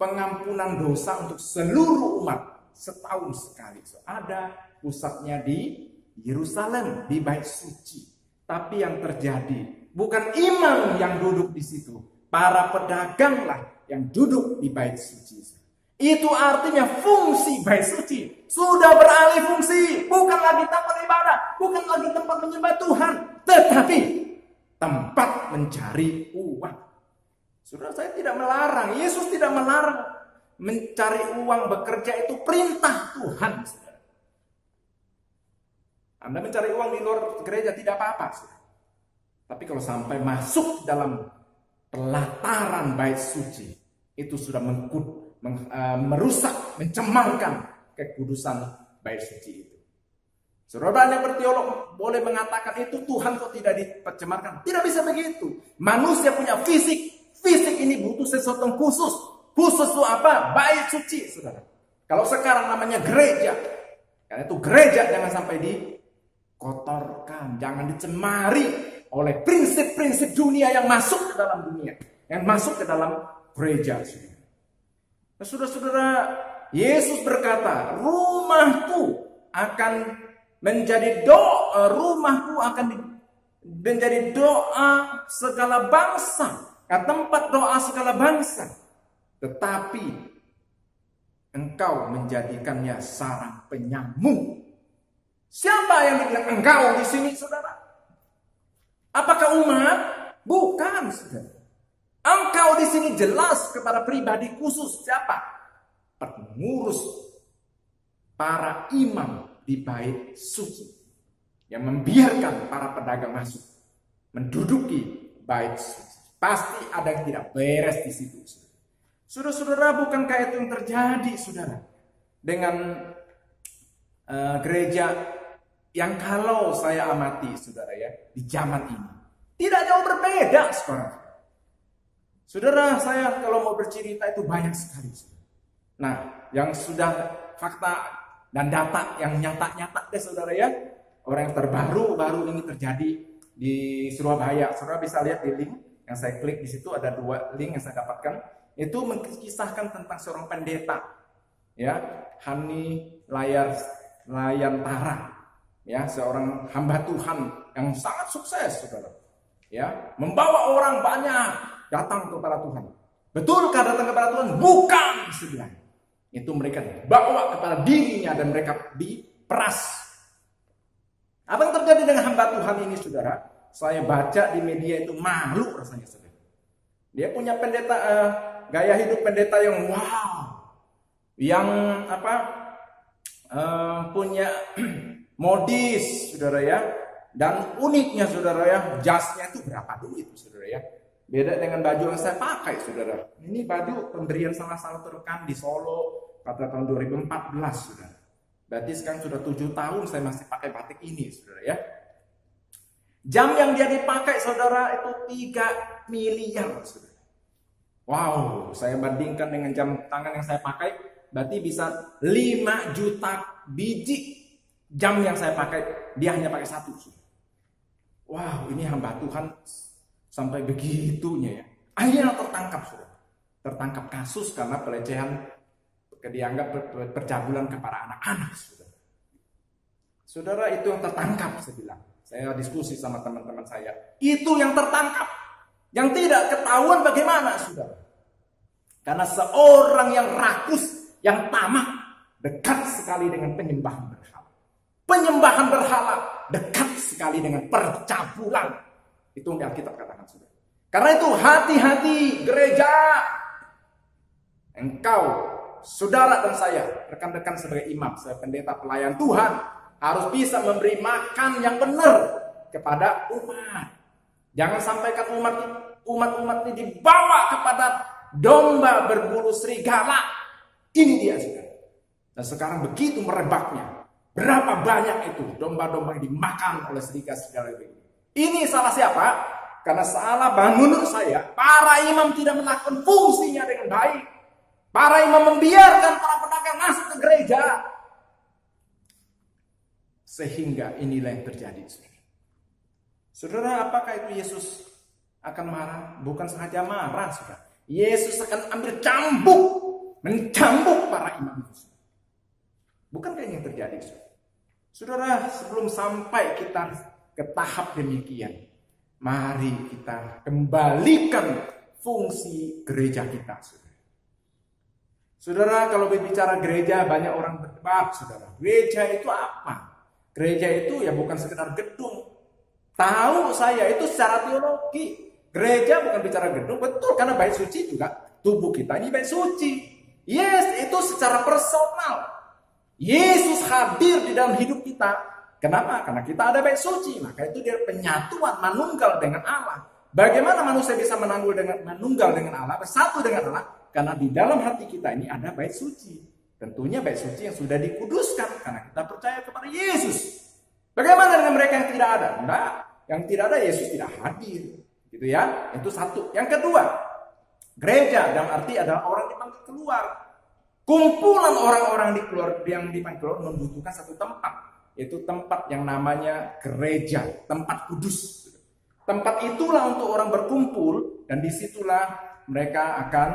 S5: pengampunan dosa untuk seluruh umat setahun sekali. Ada pusatnya di Yerusalem, di Bait Suci. Tapi yang terjadi bukan imam yang duduk di situ, para pedaganglah yang duduk di Bait Suci. Itu artinya fungsi Bait Suci sudah beralih fungsi, bukan lagi tempat ibadah, bukan lagi tempat menyembah Tuhan, tetapi tempat mencari uang. Saudara, saya tidak melarang, Yesus tidak melarang mencari uang, bekerja itu perintah Tuhan. Saudara. Anda mencari uang di luar gereja tidak apa-apa, saudara. Tapi kalau sampai masuk dalam pelataran Bait Suci, itu sudah merusak, mencemarkan kekudusan Bait Suci itu. Saudara yang berteolog boleh mengatakan itu Tuhan kok tidak dipercemarkan. Tidak bisa begitu. Manusia punya fisik. Fisik ini butuh sesuatu yang khusus. Khusus itu apa? Bait Suci, saudara. Kalau sekarang namanya gereja. Karena itu gereja jangan sampai dikotorkan. Jangan dicemari oleh prinsip-prinsip dunia yang masuk ke dalam dunia. Yang masuk ke dalam gereja. Nah, saudara-saudara, Yesus berkata, rumahku akan menjadi doa. Rumahku akan menjadi doa segala bangsa. Tempat doa segala bangsa. Tetapi engkau menjadikannya sarang penyambung. Siapa yang dibilang engkau di sini, saudara? Apakah umat? Bukan, saudara. Engkau di sini jelas kepada pribadi khusus. Siapa? Pengurus para imam di Bait Suci yang membiarkan para pedagang masuk menduduki Bait Suci. Pasti ada yang tidak beres di situ. Saudara-saudara, bukankah itu yang terjadi, saudara? Dengan gereja yang kalau saya amati, saudara ya, di zaman ini. Tidak jauh berbeda sekarang. Saudara, saya kalau mau bercerita itu banyak sekali. Nah, yang sudah fakta dan data yang nyata-nyata deh, saudara ya. Orang yang baru ini terjadi di Surabaya. Saudara bisa lihat di link. Yang saya klik di situ ada 2 link yang saya dapatkan, itu mengisahkan tentang seorang pendeta, ya, Hani Layantara, ya, seorang hamba Tuhan yang sangat sukses, saudara, ya, membawa orang banyak datang kepada Tuhan. Betulkah datang kepada Tuhan? Bukan, sebenarnya. Itu mereka bawa kepada dirinya dan mereka diperas. Apa yang terjadi dengan hamba Tuhan ini, saudara? Saya baca di media itu malu rasanya, saudara. Dia punya pendeta, gaya hidup pendeta yang wow, yang punya modis, saudara ya, dan uniknya, saudara ya, jasnya itu berapa duit, saudara ya. Beda dengan baju yang saya pakai, saudara. Ini baju pemberian salah satu rekan di Solo pada tahun 2014, saudara. Berarti sekarang sudah 7 tahun saya masih pakai batik ini, saudara ya. Jam yang dia dipakai, saudara, itu 3 miliar, saudara. Wow, saya bandingkan dengan jam tangan yang saya pakai, berarti bisa 5 juta biji jam yang saya pakai, dia hanya pakai 1. Saudara. Wow, ini hamba Tuhan sampai begitunya ya. Akhirnya tertangkap, saudara. Tertangkap kasus karena pelecehan, dianggap percabulan kepada anak-anak, saudara. Saudara, itu yang tertangkap, saya bilang. Saya diskusi sama teman-teman saya. Itu yang tertangkap. Yang tidak ketahuan bagaimana, saudara? Karena seorang yang rakus, yang tamak, dekat sekali dengan penyembahan berhala. Penyembahan berhala dekat sekali dengan percabulan. Itu yang Alkitab katakan, saudara. Karena itu hati-hati gereja. Engkau, saudara dan saya, rekan-rekan sebagai imam, sebagai pendeta pelayan Tuhan, harus bisa memberi makan yang benar kepada umat. Jangan sampaikan umat ini dibawa kepada domba berbulu serigala. Ini dia, saudara. Dan sekarang begitu merebaknya. Berapa banyak itu domba-domba yang dimakan oleh serigala itu. Ini salah siapa? Karena salah menurut saya, para imam tidak melakukan fungsinya dengan baik. Para imam membiarkan para pedagang masuk ke gereja. Sehingga inilah yang terjadi. Saudara, apakah itu Yesus akan marah? Bukan sengaja marah, saudara. Yesus akan ambil cambuk, mencambuk para imam itu. Bukankah ini yang terjadi, saudara? Saudara, sebelum sampai kita ke tahap demikian, mari kita kembalikan fungsi gereja kita, saudara. Saudara, kalau berbicara gereja, banyak orang berdebat, saudara. Gereja itu apa? Gereja itu ya bukan sekedar gedung. Tahu saya itu secara teologi. Gereja bukan bicara gedung, betul, karena bait suci juga tubuh kita ini bait suci. Yes, itu secara personal. Yesus hadir di dalam hidup kita. Kenapa? Karena kita ada bait suci. Maka itu dia penyatuan manunggal dengan Allah. Bagaimana manusia bisa manunggal dengan Allah, bersatu dengan Allah? Karena di dalam hati kita ini ada bait suci. Tentunya bait suci yang sudah dikuduskan karena kita percaya kepada Yesus. Bagaimana dengan mereka yang tidak ada? Enggak, yang tidak ada Yesus tidak hadir. Gitu ya. Itu satu. Yang kedua, gereja dalam arti adalah orang dipanggil keluar. Kumpulan orang-orang yang dipanggil keluar membutuhkan satu tempat, yaitu tempat yang namanya gereja, tempat kudus. Tempat itulah untuk orang berkumpul dan disitulah mereka akan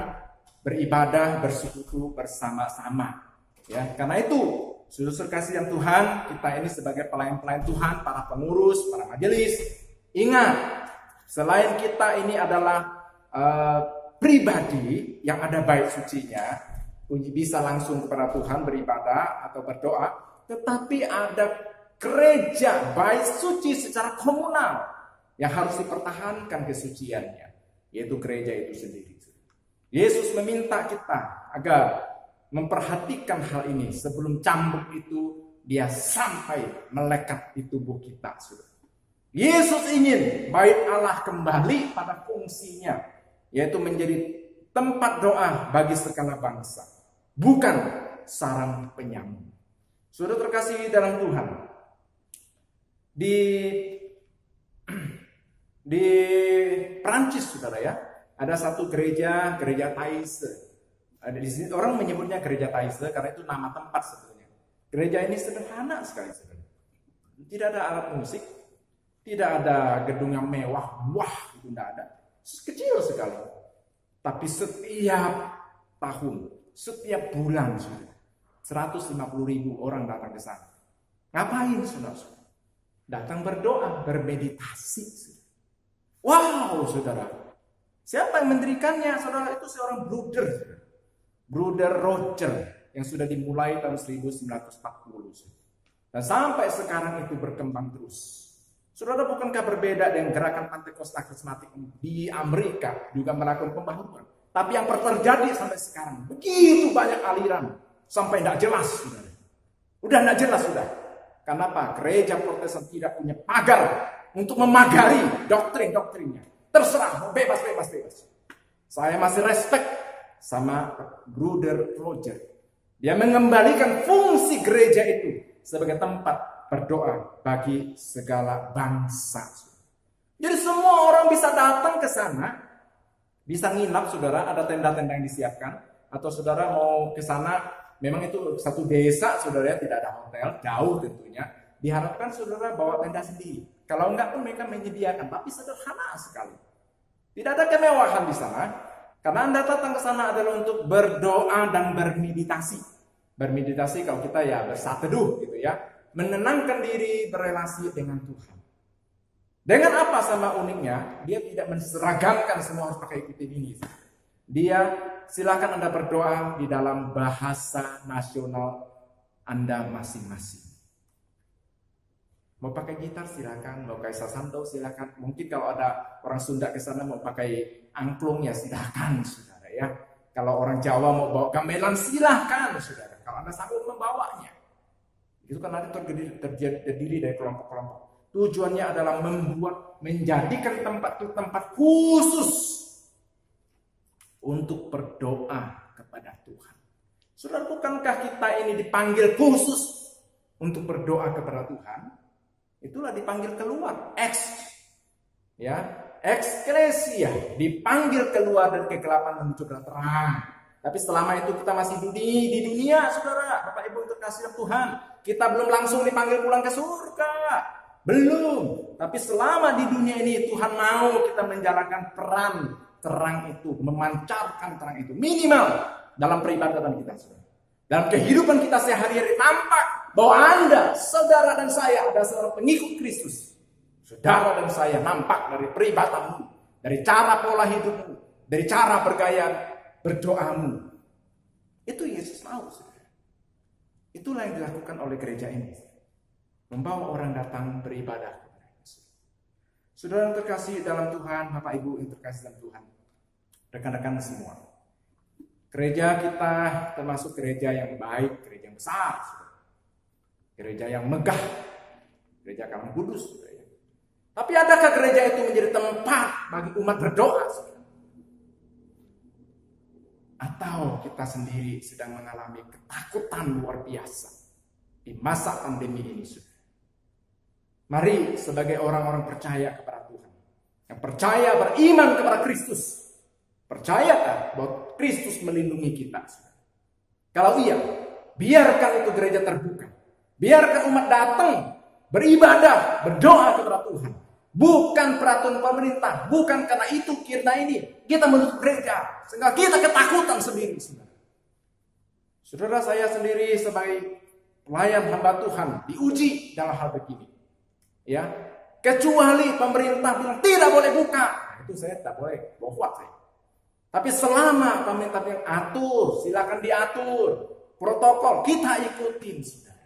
S5: beribadah, bersekutu bersama-sama. Ya, karena itu, saudara kasih yang Tuhan, kita ini sebagai pelayan-pelayan Tuhan, para pengurus, para majelis, ingat, selain kita ini adalah pribadi yang ada bait sucinya, bisa langsung kepada Tuhan beribadah atau berdoa, tetapi ada gereja bait suci secara komunal yang harus dipertahankan kesuciannya, yaitu gereja itu sendiri. Yesus meminta kita agar memperhatikan hal ini sebelum cambuk itu dia sampai melekat di tubuh kita. Yesus ingin bait Allah kembali pada fungsinya, yaitu menjadi tempat doa bagi segala bangsa, bukan sarang penyamun. Saudara terkasih dalam Tuhan, di Prancis, saudara ya, ada satu gereja Taizé. Ada di sini orang menyebutnya gereja Taizé karena itu nama tempat sebenarnya. Gereja ini sederhana sekali, saudara. Tidak ada alat musik, tidak ada gedung yang mewah, itu tidak ada. Kecil sekali. Tapi setiap tahun, setiap bulan, 150.000 orang datang ke sana. Ngapain, saudara? Datang berdoa, bermeditasi. Wow, saudara. Siapa yang mendirikannya, saudara? Itu seorang Bruder Roger, yang sudah dimulai tahun 1940. Dan sampai sekarang itu berkembang terus. Saudara, bukankah berbeda dengan gerakan Pentakosta karismatik di Amerika juga melakukan pembaharuan? Tapi yang terjadi sampai sekarang, begitu banyak aliran, sampai tidak jelas, saudara. Udah tidak jelas, sudah. Kenapa? Gereja Protestan tidak punya pagar untuk memagari doktrin-doktrinnya. Terserah, mau bebas. Saya masih respect sama Bruder Roger. Dia mengembalikan fungsi gereja itu sebagai tempat berdoa bagi segala bangsa. Jadi semua orang bisa datang ke sana, bisa nginap, saudara, ada tenda-tenda yang disiapkan, atau saudara mau ke sana, memang itu satu desa, saudara, tidak ada hotel, jauh tentunya. Diharapkan saudara bawa tenda sendiri. Kalau enggak pun mereka menyediakan, tapi sederhana sekali. Tidak ada kemewahan di sana, karena Anda datang ke sana adalah untuk berdoa dan bermeditasi. Bermeditasi kalau kita ya bersateduh gitu ya, menenangkan diri, berrelasi dengan Tuhan. Dengan apa sama uniknya? Dia tidak menseragamkan semua harus pakai ikutin ini. Dia silakan Anda berdoa di dalam bahasa nasional Anda masing-masing. Mau pakai gitar silakan, mau pakai sasanto silakan. Mungkin kalau ada orang Sunda ke sana mau pakai angklung ya silakan, saudara ya. Kalau orang Jawa mau bawa gamelan silakan, saudara. Kalau Anda sanggup membawanya. Itu kan nanti terdiri dari kelompok-kelompok. Tujuannya adalah menjadikan tempat khusus untuk berdoa kepada Tuhan. Saudara, bukankah kita ini dipanggil khusus untuk berdoa kepada Tuhan? Itulah dipanggil keluar, eksklesia, dipanggil keluar dari kegelapan menuju terang. Tapi selama itu kita masih di dunia, saudara, Bapak Ibu yang terkasih Tuhan, kita belum langsung dipanggil pulang ke surga, belum. Tapi selama di dunia ini Tuhan mau kita menjalankan peran terang itu, memancarkan terang itu minimal dalam peribadatan kita, saudara. Dalam kehidupan kita sehari-hari tampak bahwa Anda, saudara dan saya adalah seorang pengikut Kristus. Saudara dan saya nampak dari peribatanmu, dari cara pola hidupmu, dari cara bergaya berdoamu. Itu Yesus mau, saudara. Itulah yang dilakukan oleh gereja ini. Membawa orang datang beribadah kepada Yesus. Saudara yang terkasih dalam Tuhan, Bapak Ibu yang terkasih dalam Tuhan, rekan-rekan semua. Gereja kita termasuk gereja yang baik, gereja yang besar, saudara. Gereja yang megah, gereja Karang Kudus. Tapi adakah gereja itu menjadi tempat bagi umat berdoa? Atau kita sendiri sedang mengalami ketakutan luar biasa di masa pandemi ini? Mari sebagai orang-orang percaya kepada Tuhan, yang percaya beriman kepada Kristus, percayakah bahwa Kristus melindungi kita? Kalau iya, biarkan itu gereja terbuka. Biarkan umat datang, beribadah, berdoa kepada Tuhan. Bukan peraturan pemerintah, bukan karena itu, karena ini kita menutup gereja, sehingga kita ketakutan sendiri. Saudara, saya sendiri sebagai pelayan hamba Tuhan diuji dalam hal begini. Ya, kecuali pemerintah bilang tidak boleh buka, itu saya tidak boleh buat saya. Tapi selama pemerintah yang atur, silakan diatur protokol, kita ikutin, saudara.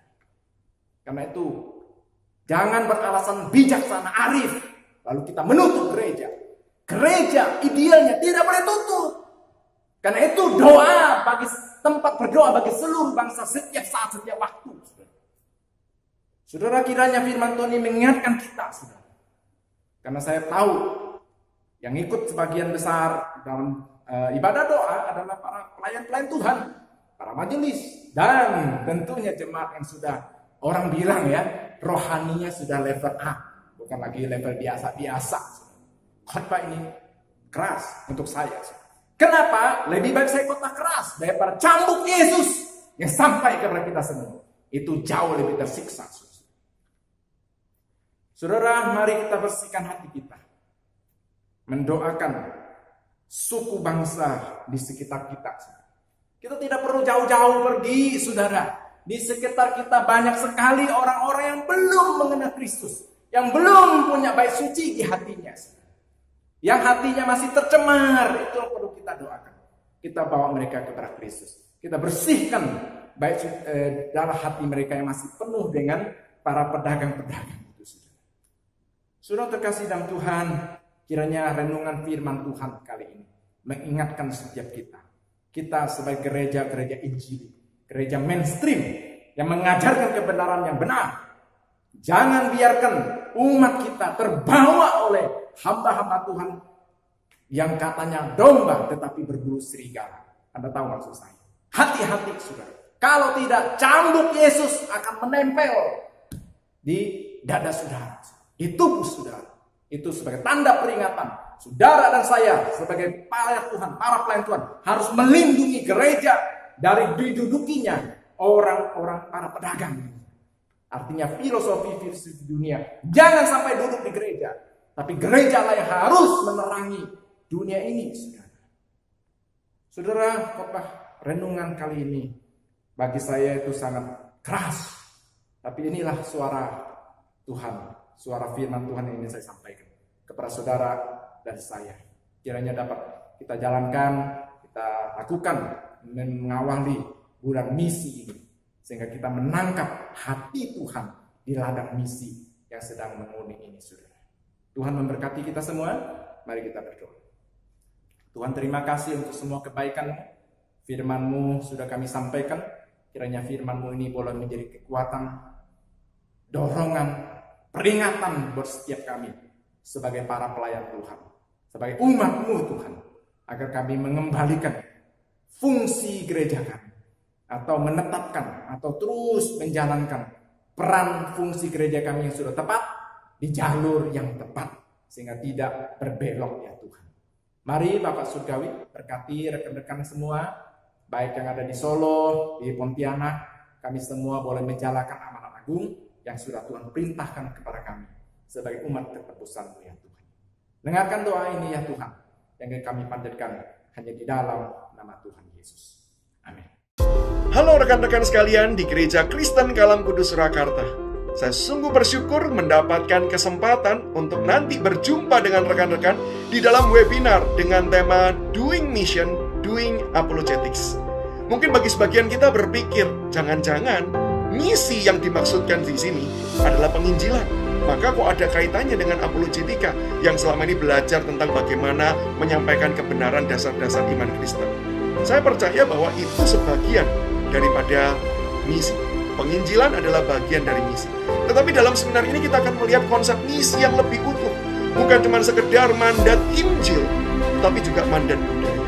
S5: Karena itu jangan beralasan bijaksana arif lalu kita menutup gereja. Gereja idealnya tidak boleh tutup. Karena itu doa bagi tempat berdoa bagi seluruh bangsa setiap saat, setiap waktu. Saudara, kiranya firman Tuhan ini mengingatkan kita, saudara. Karena saya tahu yang ikut sebagian besar dalam ibadah doa adalah para pelayan-pelayan Tuhan, para majelis, dan tentunya jemaat yang sudah orang bilang ya, rohaninya sudah level A, bukan lagi level biasa-biasa. Khotbah ini keras untuk saya. Kenapa? Lebih baik saya khotbah keras daripada cambuk Yesus yang sampai kepada kita semua. Itu jauh lebih tersiksa. Saudara, mari kita bersihkan hati kita. Mendoakan suku bangsa di sekitar kita. Kita tidak perlu jauh-jauh pergi, saudara. Di sekitar kita banyak sekali orang-orang yang belum mengenal Kristus, yang belum punya bait suci di hatinya, yang hatinya masih tercemar. Itu yang perlu kita doakan. Kita bawa mereka kepada Kristus. Kita bersihkan bait dalam hati mereka yang masih penuh dengan para pedagang-pedagang itu. Saudara terkasih dalam Tuhan, kiranya renungan firman Tuhan kali ini mengingatkan setiap kita. Kita sebagai gereja Injil, gereja mainstream yang mengajarkan kebenaran yang benar. Jangan biarkan umat kita terbawa oleh hamba-hamba Tuhan yang katanya domba tetapi berbulu serigala. Anda tahu maksud saya? Hati-hati, saudara. Kalau tidak, cambuk Yesus akan menempel di dada saudara, di tubuh saudara. Itu sebagai tanda peringatan. Saudara dan saya sebagai pelayan Tuhan, para pelayan Tuhan harus melindungi gereja dari didudukinya orang-orang para pedagang. Artinya filosofi dunia jangan sampai duduk di gereja, tapi gereja lah yang harus menerangi dunia ini. Saudara, khotbah renungan kali ini bagi saya itu sangat keras, tapi inilah suara Tuhan, suara firman Tuhan yang ingin saya sampaikan kepada saudara dan saya. Kiranya dapat kita jalankan, kita kita lakukan mengawali bulan misi ini, sehingga kita menangkap hati Tuhan di ladang misi yang sedang menguning ini, saudara. Tuhan memberkati kita semua. Mari kita berdoa. Tuhan, terima kasih untuk semua kebaikan-Mu. Firman-Mu sudah kami sampaikan. Kiranya firman-Mu ini boleh menjadi kekuatan, dorongan, peringatan buat setiap kami sebagai para pelayan Tuhan, sebagai umat-Mu Tuhan, agar kami mengembalikan fungsi gereja kami, atau menetapkan atau terus menjalankan peran fungsi gereja kami yang sudah tepat di jalur yang tepat, sehingga tidak berbelok ya Tuhan. Mari Bapak Surgawi berkati rekan-rekan semua, baik yang ada di Solo, di Pontianak, kami semua boleh menjalankan amanat agung yang sudah Tuhan perintahkan kepada kami sebagai umat tertebusan-Mu ya Tuhan. Dengarkan doa ini ya Tuhan, yang kami panjatkan hanya di dalam nama Tuhan Yesus. Amin.
S6: Halo rekan-rekan sekalian di Gereja Kristen Kalam Kudus Surakarta. Saya sungguh bersyukur mendapatkan kesempatan untuk nanti berjumpa dengan rekan-rekan di dalam webinar dengan tema Doing Mission, Doing Apologetics. Mungkin bagi sebagian kita berpikir, jangan-jangan misi yang dimaksudkan di sini adalah penginjilan. Maka kok ada kaitannya dengan apologetika yang selama ini belajar tentang bagaimana menyampaikan kebenaran dasar-dasar iman Kristen. Saya percaya bahwa itu sebagian daripada misi. Penginjilan adalah bagian dari misi. Tetapi dalam seminar ini kita akan melihat konsep misi yang lebih utuh. Bukan cuma sekedar mandat Injil, tapi juga mandat budaya.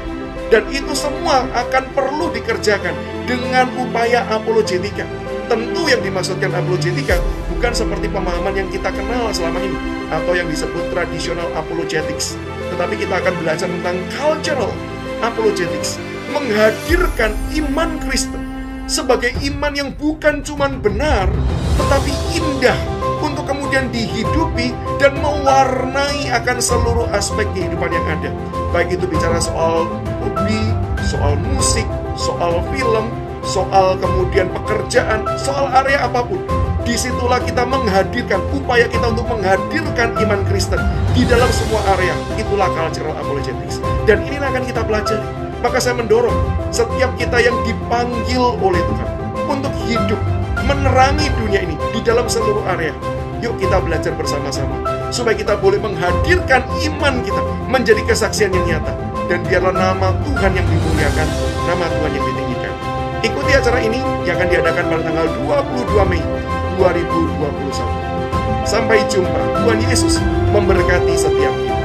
S6: Dan itu semua akan perlu dikerjakan dengan upaya apologetika. Tentu yang dimaksudkan apologetika bukan seperti pemahaman yang kita kenal selama ini, atau yang disebut traditional apologetics. Tetapi kita akan belajar tentang cultural apologetics, menghadirkan iman Kristen sebagai iman yang bukan cuma benar, tetapi indah untuk kemudian dihidupi dan mewarnai akan seluruh aspek kehidupan yang ada. Baik itu bicara soal hobi, soal musik, soal film, soal kemudian pekerjaan, soal area apapun. Disitulah kita menghadirkan, upaya kita untuk menghadirkan iman Kristen di dalam semua area. Itulah cultural apologetics. Dan ini akan kita pelajari. Maka saya mendorong setiap kita yang dipanggil oleh Tuhan untuk hidup, menerangi dunia ini di dalam seluruh area. Yuk kita belajar bersama-sama, supaya kita boleh menghadirkan iman kita menjadi kesaksian yang nyata. Dan biarlah nama Tuhan yang dimuliakan, nama Tuhan yang ditinggikan. Ikuti acara ini yang akan diadakan pada tanggal 22 Mei 2021. Sampai jumpa. Tuhan Yesus memberkati setiap kita.